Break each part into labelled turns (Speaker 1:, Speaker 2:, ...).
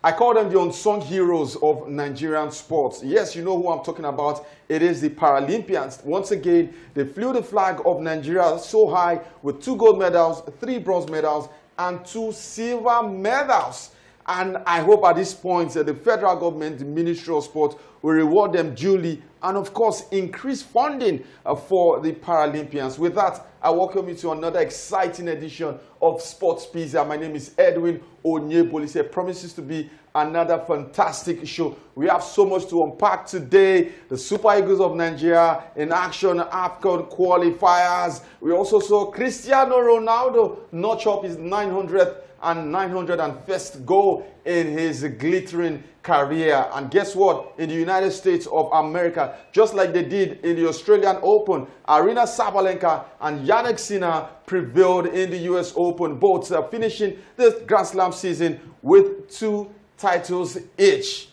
Speaker 1: I call them the unsung heroes of Nigerian sports. Yes, you know who I'm talking about. It is the Paralympians. Once again, they flew the flag of Nigeria so high with 2 gold medals, 3 bronze medals, and 2 silver medals. And I hope at this point the federal government, the Ministry of Sport, will reward them duly and, of course, increase funding for the Paralympians. With that, I welcome you to another exciting edition of Sports Pizza. My name is Edwin Onyebolise. It promises to be another fantastic show. We have so much to unpack today. The Super Eagles of Nigeria in action, AFCON qualifiers. We also saw Cristiano Ronaldo notch up his 900th and 901st goal in his glittering career. And guess what? In the United States of America, just like they did in the Australian Open, Arina Sabalenka and Jannik Sinner prevailed in the US Open, both finishing the Grand Slam season with 2 titles each.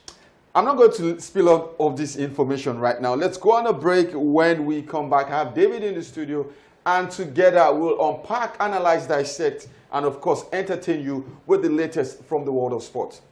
Speaker 1: I'm not going to spill out of this information right now. Let's go on a break. When we come back, I have David in the studio, and together we'll unpack, analyze, dissect, and of course entertain you with the latest from the world of sports.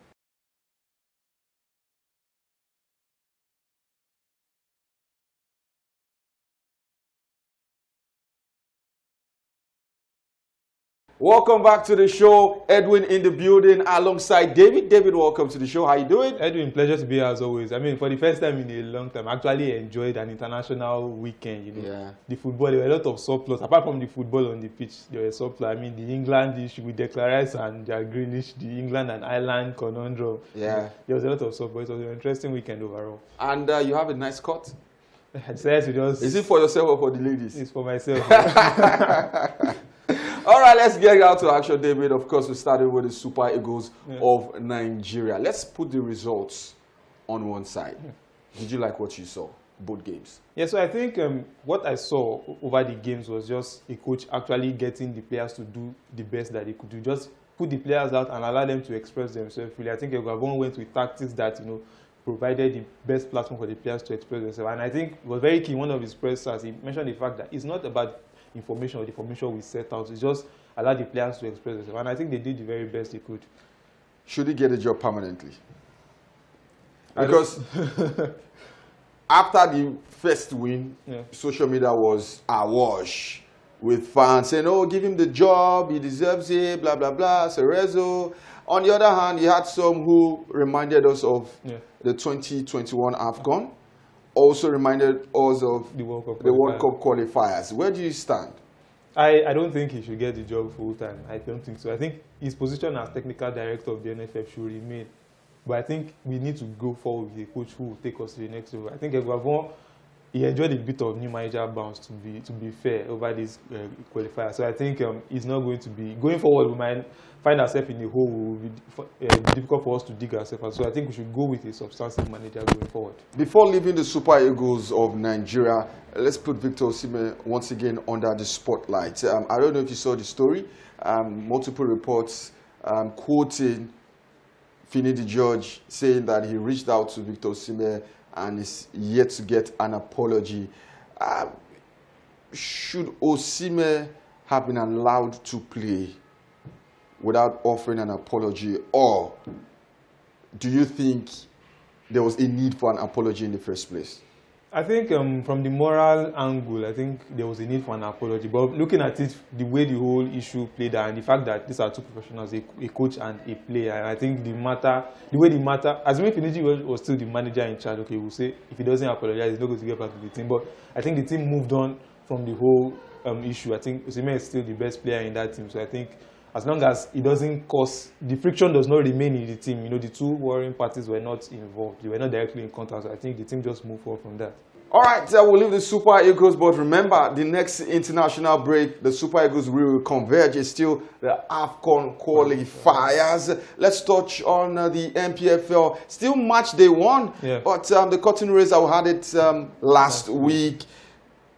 Speaker 1: Welcome back to the show. Edwin in the building alongside David. David, welcome to the show. How you doing?
Speaker 2: Edwin, pleasure to be here as always. I mean, for the first time in a long time, I actually enjoyed an international weekend. You know,
Speaker 1: Yeah.
Speaker 2: The football, there were a lot of surplus. Apart from the football on the pitch, there were surplus. I mean, the England issue with Declan Rice and Jack Grealish, the England and Ireland conundrum.
Speaker 1: Yeah.
Speaker 2: There was a lot of surplus. It was an interesting weekend overall.
Speaker 1: And you have a nice cut.
Speaker 2: I decided to just...
Speaker 1: Is it for yourself or for the ladies?
Speaker 2: It's for myself.
Speaker 1: All right, let's get out to action, David. Of course, we started with the Super Eagles of Nigeria. Let's put the results on one side. Did you like what you saw, both games?
Speaker 2: Yeah, so I think what I saw over the games was just a coach actually getting the players to do the best that they could do. Just put the players out and allow them to express themselves freely. I think Gabon went with tactics that, you know, provided the best platform for the players to express themselves. And I think it was very key. One of his pressers, he mentioned the fact that it's not about information or the information we set out. It's just allow the players to express themselves. And I think they did the very best they could.
Speaker 1: Should he get a job permanently? Because after the first win, social media was awash with fans saying, oh, give him the job, he deserves it, blah, blah, blah, Cerezo. On the other hand, you had some who reminded us of the 2021 AFCON. Also reminded us of the World Cup qualifiers. Where do you stand?
Speaker 2: I don't think he should get the job full time. I don't think so. I think his position as technical director of the NFF should remain. But I think we need to go forward with a coach who will take us to the next level. I think Gabon, he enjoyed a bit of new manager bounce, to be fair, over this qualifier. So I think it's not going to be going forward. We might find ourselves in a hole. It will be difficult for us to dig ourselves. So I think we should go with a substantive manager going forward. Before
Speaker 1: leaving the Super Eagles of Nigeria, let's put Victor Osimhen once again under the spotlight. I don't know if you saw the story. Multiple reports quoting Finidi George saying that he reached out to Victor Osimhen and is yet to get an apology. Should Osimhen have been allowed to play without offering an apology, or do you think there was a need for an apology in the first place?
Speaker 2: I think from the moral angle, I think there was a need for an apology. But looking at it, the way the whole issue played out, and the fact that these are two professionals, a coach and a player, and I think the way the matter, as if Finidi was still the manager in charge, okay, we'll say if he doesn't apologize, he's not going to get back to the team. But I think the team moved on from the whole issue. I think Osimhen is still the best player in that team. So I think as long as it doesn't cause, the friction does not remain in the team. You know, the two warring parties were not involved. They were not directly in contact. So I think the team just moved forward from that.
Speaker 1: All right, we'll leave the Super Eagles, but remember, the next international break, the Super Eagles will converge. It's still the AFCON qualifiers. Let's touch on the MPFL. Still match day 1, but the curtain raiser, we had it last week.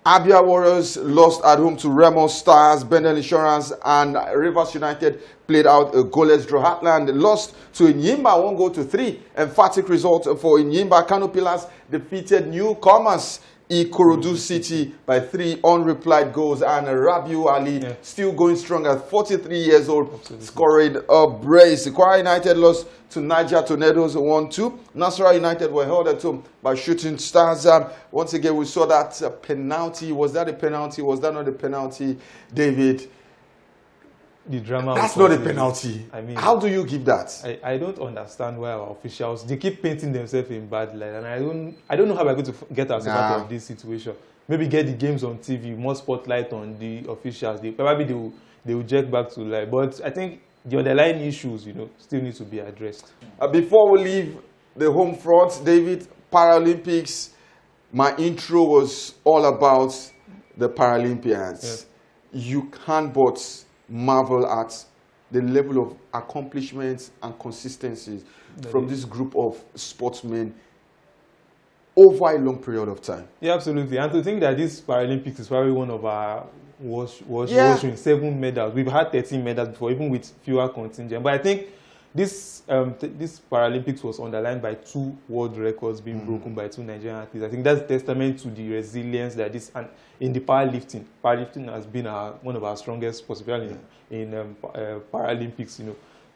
Speaker 1: Abia Warriors lost at home to Remo Stars, Bendel Insurance, and Rivers United played out a goalless draw. Heartland lost to Inyimba, 1-3. Emphatic result for Inyimba. Kano Pillars defeated newcomers Ikorodu City by 3 unreplied goals, and Rabiu Ali still going strong at 43 years old, scoring a brace. Kwara United lost to Niger Tornadoes 1-2. Nasarawa United were held at home by Shooting Stars. Once again, we saw that penalty. Was that a penalty? Was that not a penalty, David?
Speaker 2: The drama.
Speaker 1: That's not a penalty.
Speaker 2: I mean,
Speaker 1: how do you give that?
Speaker 2: I don't understand why our officials, they keep painting themselves in bad light, and I don't know how we're going to get ourselves out of this situation. Maybe get the games on TV, more spotlight on the officials. They will get back to life. But I think the underlying issues, still need to be addressed.
Speaker 1: Before we leave the home front, David, Paralympics, my intro was all about the Paralympians. You can't but marvel at the level of accomplishments and consistencies from this group of sportsmen over a long period of time.
Speaker 2: Yeah, absolutely. And to think that this Paralympics is probably one of our worst 7 medals. We've had 13 medals before, even with fewer contingent. But I think this Paralympics was underlined by 2 world records being broken by 2 Nigerian athletes. I think that's testament to the resilience that this, and in the powerlifting. Powerlifting has been one of our strongest sports, in Paralympics.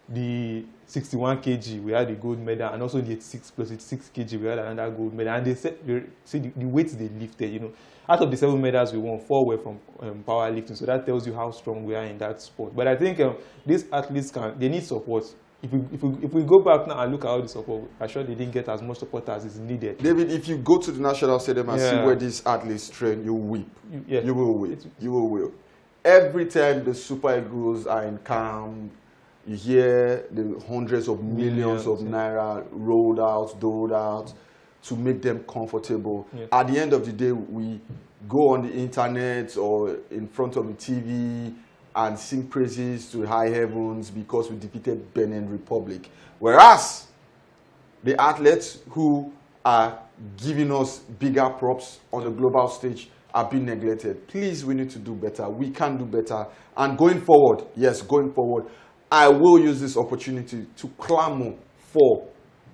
Speaker 2: The 61 kg we had a gold medal, and also the 86 plus 86 kg we had another gold medal. And they said, see the weights they lifted. Out of the 7 medals we won, 4 were from powerlifting. So that tells you how strong we are in that sport. But I think these athletes they need support. If we go back now and look at all the support, I'm sure they didn't get as much support as is needed.
Speaker 1: David, if you go to the National Stadium and see where these athletes train, you will weep. You will weep. You will weep. Every time the Super Eagles are in camp, you hear the hundreds of millions of naira doled out to make them comfortable. At the end of the day, we go on the internet or in front of the TV and sing praises to high heavens because we defeated Benin Republic. Whereas the athletes who are giving us bigger props on the global stage are being neglected. Please, we need to do better. We can do better. And going forward, I will use this opportunity to clamor for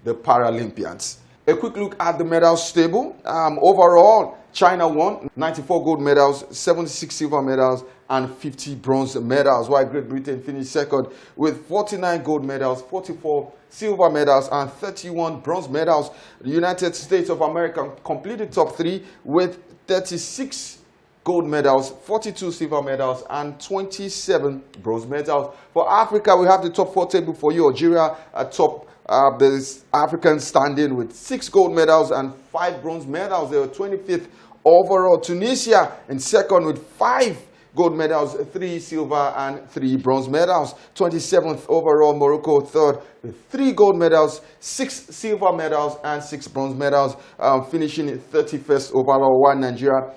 Speaker 1: the Paralympians. A quick look at the medals table. Overall, China won 94 gold medals, 76 silver medals, and 50 bronze medals, while Great Britain finished second with 49 gold medals, 44 silver medals, and 31 bronze medals. The United States of America completed top 3 with 36 gold medals, 42 silver medals, and 27 bronze medals. For Africa, we have the top 4 table for you. Algeria top the Africans standing with 6 gold medals and 5 bronze medals. They were 25th overall. Tunisia in second with 5 gold medals, 3 silver and 3 bronze medals. 27th overall. Morocco third with 3 gold medals, 6 silver medals, and 6 bronze medals. Finishing 31st overall. While Nigeria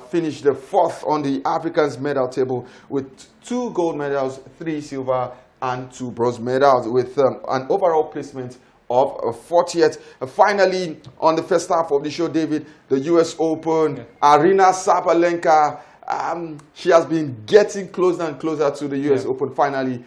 Speaker 1: finished the 4th on the Africans medal table with 2 gold medals, 3 silver and 2 bronze medals, with an overall placement of 40th. Finally, on the first half of the show, David, the US Open, Aryna Sabalenka, she has been getting closer and closer to the US Open. Finally,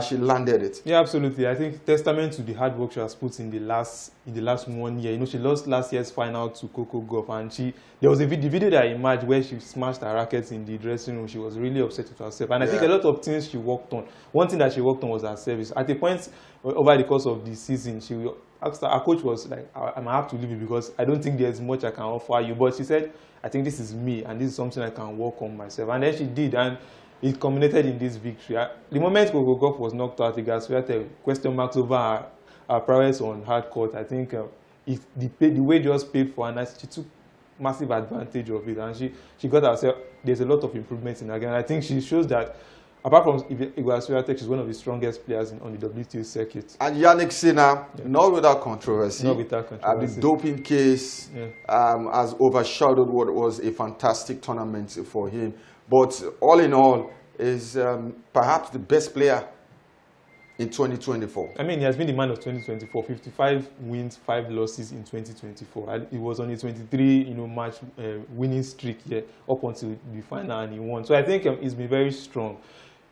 Speaker 1: she landed it.
Speaker 2: Yeah, absolutely. I think testament to the hard work she has put in the last 1 year. She lost last year's final to Coco Gauff, and there was the video that emerged where she smashed her rackets in the dressing room. She was really upset with herself, and I think a lot of things she worked on. One thing that she worked on was her service. At a point over the course of the season, she asked her coach was like, "I might have to leave you because I don't think there's much I can offer you." But she said, "I think this is me, and this is something I can work on myself." And then she did, and it culminated in this victory. The moment Coco Gauff was knocked out, we had question marks over her prowess on hard court. I think the way just paid for her, and she took massive advantage of it, and she got herself. There's a lot of improvements in her game. I think she shows that, apart from Igor Swiatek, she's one of the strongest players on the WTA circuit.
Speaker 1: And Yannick Sinner, not without controversy.
Speaker 2: Not without controversy.
Speaker 1: The doping case has overshadowed what was a fantastic tournament for him. But all in all, is perhaps the best player in 2024.
Speaker 2: I mean, he has been the man of 2024. 55 wins, 5 losses in 2024. And he was on a 23 match winning streak here up until the final, and he won. So I think he's been very strong.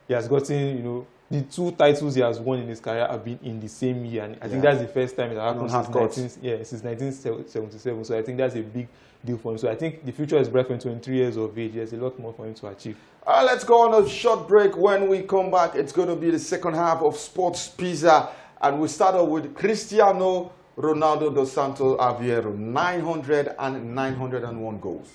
Speaker 2: He has gotten, the 2 titles he has won in his career have been in the same year. And I think that's the first time it happened since 1977. So I think that's a big deal for him. So I think the future is bright for him. 23 years of age. There's a lot more for him to achieve.
Speaker 1: Let's go on a short break. When we come back, it's going to be the second half of Sports Pizza. And we start off with Cristiano Ronaldo dos Santos Aveiro, 900 and 901 goals.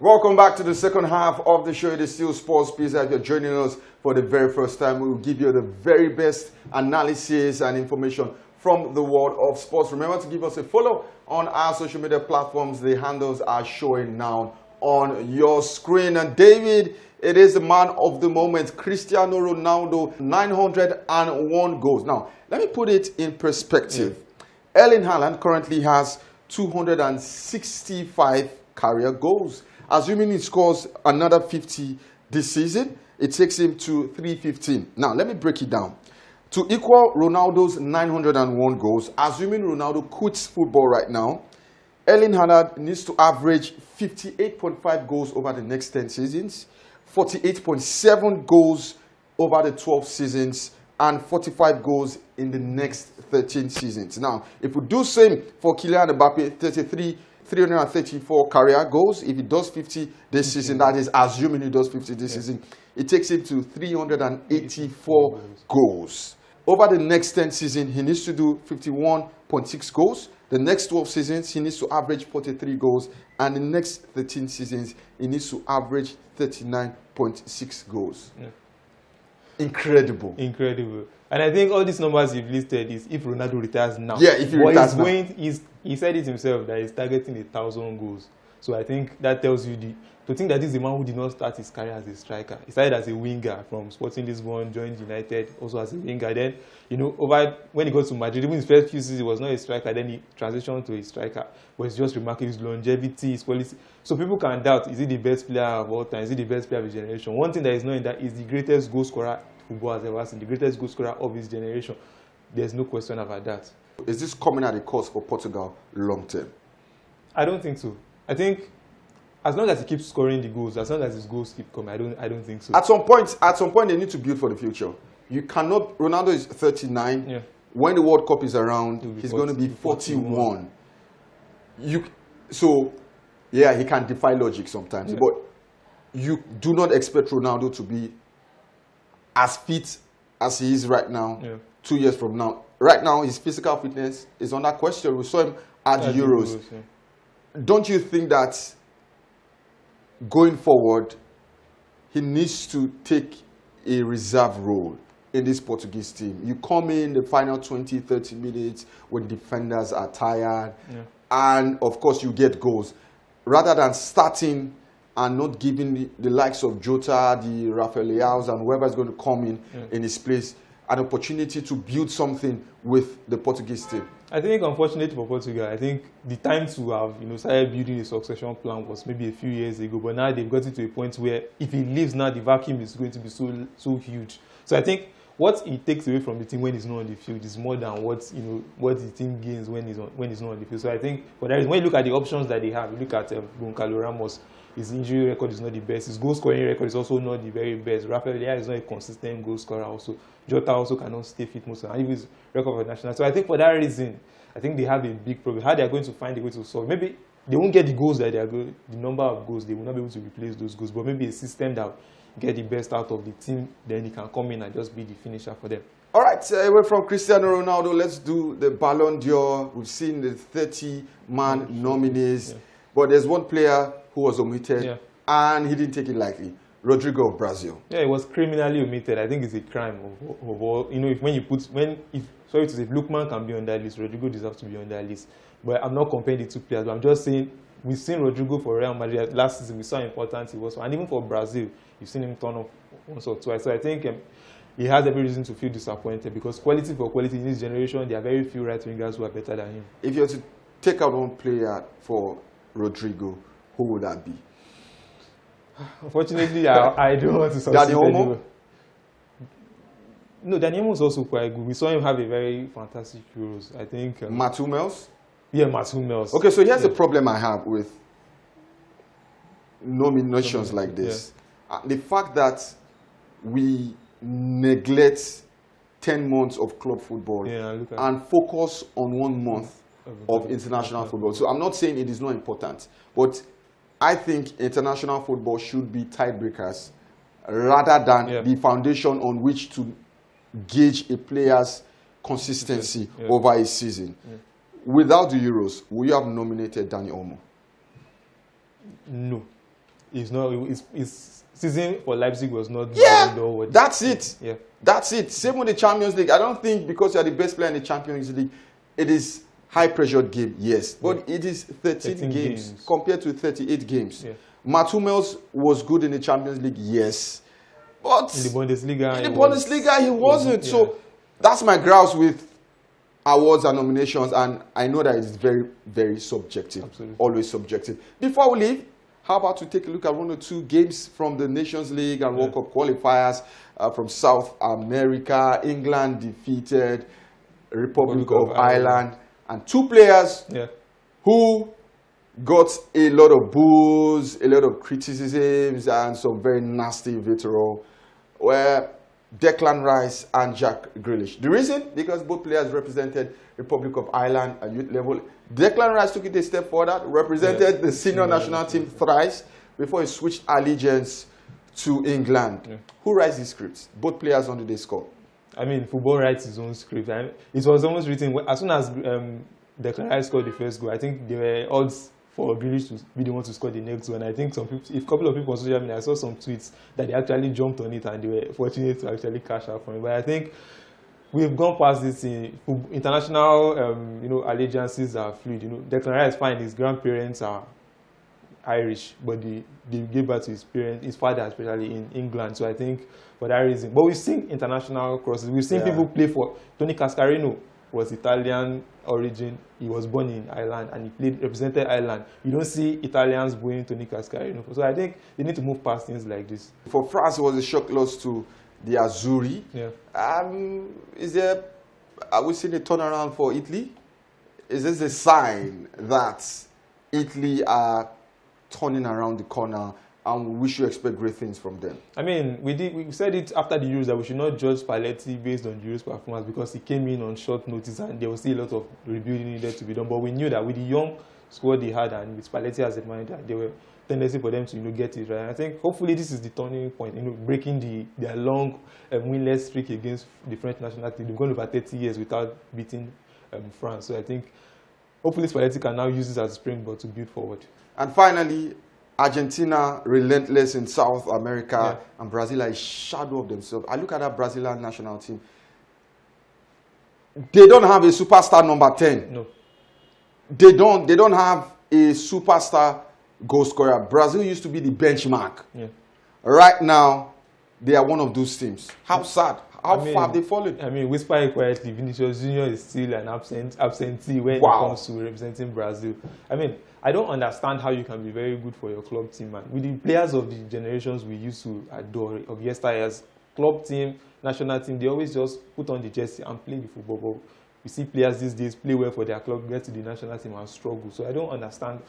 Speaker 1: Welcome back to the second half of the show. It is still Sports Pizza. If you're joining us for the very first time, we will give you the very best analysis and information from the world of sports. Remember to give us a follow on our social media platforms. The handles are showing now on your screen. And David, it is the man of the moment, Cristiano Ronaldo, 901 goals. Now, let me put it in perspective. Erling Haaland currently has 265 career goals. Assuming he scores another 50 this season, it takes him to 315. Now, let me break it down. To equal Ronaldo's 901 goals, assuming Ronaldo quits football right now, Erling Haaland needs to average 58.5 goals over the next 10 seasons, 48.7 goals over the 12 seasons, and 45 goals in the next 13 seasons. Now, if we do same for Kylian Mbappe, 334 career goals. If he does 50 this season, that is assuming he does 50 this season, it takes him to 384 goals. Over the next 10 seasons, he needs to do 51.6 goals. The next 12 seasons, he needs to average 43 goals. And the next 13 seasons, he needs to average 39.6 goals. Incredible.
Speaker 2: Incredible. And I think all these numbers you've listed is if Ronaldo retires now.
Speaker 1: Yeah, if he retires now.
Speaker 2: He said it himself that he's targeting 1,000 goals. So I think that tells you to think that this is a man who did not start his career as a striker. He started as a winger from Sporting Lisbon, joined United, also as a winger. Then, when he got to Madrid, even his first few seasons, he was not a striker. Then he transitioned to a striker. But it's just remarkable, his longevity, his quality. So people can doubt, is he the best player of all time? Is he the best player of his generation? One thing that is known in that is the greatest goal scorer football has ever seen, the greatest goal scorer of his generation. There's no question about that.
Speaker 1: Is this coming at a cost for Portugal long term?
Speaker 2: I don't think so. I think as long as he keeps scoring the goals, as long as his goals keep coming, I don't think so.
Speaker 1: At some point, they need to build for the future. You cannot. Ronaldo is 39.
Speaker 2: Yeah.
Speaker 1: When the World Cup is around, he's going to be 41. So, yeah, he can defy logic sometimes, but you do not expect Ronaldo to be as fit as he is right now. 2 years from now. Right now, his physical fitness is under question. We saw him at the Euros. Don't you think that going forward, he needs to take a reserve role in this Portuguese team? You come in the final 20, 30 minutes when defenders are tired, and of course you get goals. Rather than starting and not giving the likes of Jota, the Rafael Leaos, and whoever is going to come in his place an opportunity to build something with the Portuguese team.
Speaker 2: I think, unfortunately for Portugal, I think the time to have started building a succession plan was maybe a few years ago. But now they've gotten to a point where if he leaves now, the vacuum is going to be so huge. So I think what he takes away from the team when he's not on the field is more than what the team gains when he's not on the field. So I think for that reason, when you look at the options that they have, you look at Goncalo Ramos. His injury record is not the best. His goal scoring record is also not the very best. Rafael Leaos is not a consistent goal scorer. Also, Jota also cannot stay fit most of the time. Even his record for national. So I think for that reason, I think they have a big problem. How they are going to find a way to solve? Maybe they won't get the goals that they are going. The number of goals they will not be able to replace those goals. But maybe a system that will get the best out of the team. Then he can come in and just be the finisher for them.
Speaker 1: All right, away from Cristiano Ronaldo, let's do the Ballon d'Or. We've seen the 30-man nominees, but there's one player who was omitted, and he didn't take it lightly. Rodrigo of Brazil. Yeah,
Speaker 2: it was criminally omitted. I think it's a crime of all. If Lookman can be on that list, Rodrigo deserves to be on that list. But I'm not comparing the two players. But I'm just saying we've seen Rodrigo for Real Madrid last season. We saw how important he was, and even for Brazil, you've seen him turn up once or twice. So I think he has every reason to feel disappointed because quality for quality in this generation, there are very few right wingers who are better than him.
Speaker 1: If you were to take out one player for Rodrigo, who would that be?
Speaker 2: Unfortunately, I don't want to succeed.
Speaker 1: Dani Olmo?
Speaker 2: No, Dani Olmo is also quite good. We saw him have a very fantastic Euros. I think.
Speaker 1: Mats Hummels?
Speaker 2: Yeah, Mats Hummels.
Speaker 1: Okay, so here's the problem I have with nominations like this. The fact that we neglect 10 months of club football and focus on 1 month of international football. So I'm not saying it is not important, but I think international football should be tiebreakers rather than the foundation on which to gauge a player's consistency over a season. Without the Euros, would you have nominated Dani Olmo?
Speaker 2: No. It's not. His season for Leipzig was not.
Speaker 1: That's it. Yeah. That's it. Same with the Champions League. I don't think because you are the best player in the Champions League, it is high-pressured game, yes. But it is 13 games compared to 38 games. Yeah. Mats Hummels was good in the Champions League, yes. But
Speaker 2: in the Bundesliga,
Speaker 1: he wasn't. Yeah. So that's my grouse with awards and nominations, and I know that it's very, very subjective. Absolutely. Always subjective. Before we leave, how about to take a look at 1 or 2 games from the Nations League and World Cup qualifiers from South America. England defeated Republic of Ireland, and 2 players who got a lot of boos, a lot of criticisms, and some very nasty vitriol were Declan Rice and Jack Grealish. The reason? Because both players represented Republic of Ireland at youth level. Declan Rice took it a step further, represented the senior national team thrice before he switched allegiance to England. Yeah. Who writes the scripts? Both players on the score.
Speaker 2: I mean, football writes his own script. And it was almost written, as soon as Declan Rice scored the first goal, I think there were odds for Grealish to be the one to score the next one. I think a couple of people on social media, I saw some tweets that they actually jumped on it and they were fortunate to actually cash out from it. But I think we've gone past this in international, allegiances are fluid. Declan Rice is fine. His grandparents are Irish, but they gave birth to his father, especially in England. So I think for that reason. But we've seen international crosses. We've seen people play for Tony Cascarino. Was Italian origin. He was born in Ireland and he represented Ireland. You don't see Italians going to Tony Cascarino. So I think they need to move past things like this.
Speaker 1: For France, it was a shock loss to the Azzurri. Yeah. Are we seeing a turnaround for Italy? Is this a sign that Italy are turning around the corner and we should expect great things from them?
Speaker 2: I mean, we said it after the Euros that we should not judge Spalletti based on Euros performance because he came in on short notice and there was still a lot of rebuilding needed to be done. But we knew that with the young squad they had and with Spalletti as a manager, there were tendency for them to get it right. And I think hopefully this is the turning point, breaking their long winless streak against the French national team. They've gone over 30 years without beating France. So I think hopefully Spalletti can now use this as a springboard to build forward.
Speaker 1: And finally, Argentina, relentless in South America, and Brazil are a shadow of themselves. I look at that Brazilian national team. They don't have a superstar number 10.
Speaker 2: No.
Speaker 1: They don't have a superstar goal scorer. Brazil used to be the benchmark. Yeah. Right now, they are one of those teams. How sad. How far have they fallen?
Speaker 2: I mean, whisper it quietly, Vinicius Junior is still an absentee when it comes to representing Brazil. I mean, I don't understand how you can be very good for your club team, man. With the players of the generations we used to adore, of yesteryear's club team, national team, they always just put on the jersey and play the football. But we see players these days play well for their club, get to the national team and struggle. So I don't understand.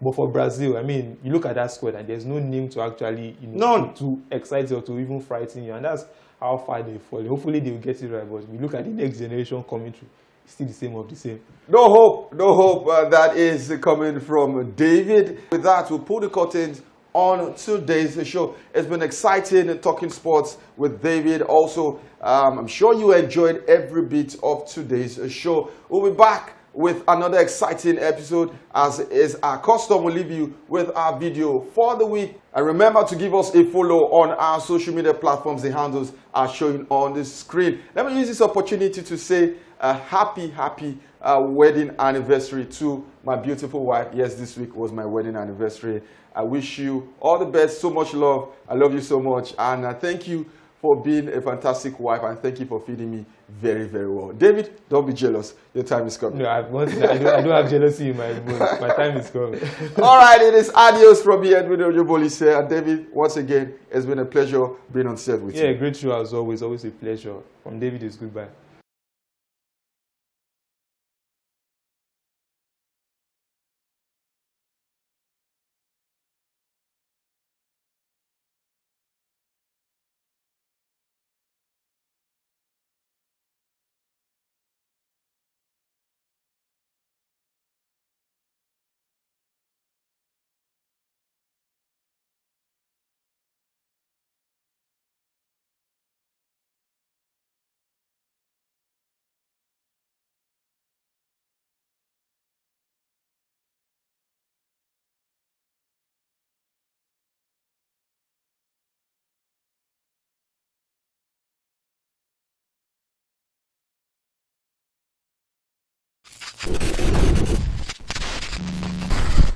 Speaker 2: But for Brazil, I mean, you look at that squad and there's no name to actually, to excite you or to even frighten you. And that's how far they've fallen. Hopefully they'll get it right. But we look at the next generation coming through. Still the same of the same.
Speaker 1: No hope that is coming from David. With that, we'll pull the curtains on today's show. It's been exciting talking sports with David. Also, I'm sure you enjoyed every bit of today's show. We'll be back with another exciting episode. As is our custom, we'll leave you with our video for the week. And remember to give us a follow on our social media platforms. The handles are showing on the screen. Let me use this opportunity to say a happy wedding anniversary to my beautiful wife. Yes, this week was my wedding anniversary. I wish you all the best, so much love. I love you so much, and thank you for being a fantastic wife, and thank you for feeding me very, very well. David, don't be jealous. Your time is coming.
Speaker 2: No, I don't have jealousy in my bones. My time is coming.
Speaker 1: All right, it is adios from me, Edwin Ojobolis here. And David, once again, it's been a pleasure being on set with you.
Speaker 2: Yeah, great show as always. Always a pleasure. From David, it's goodbye.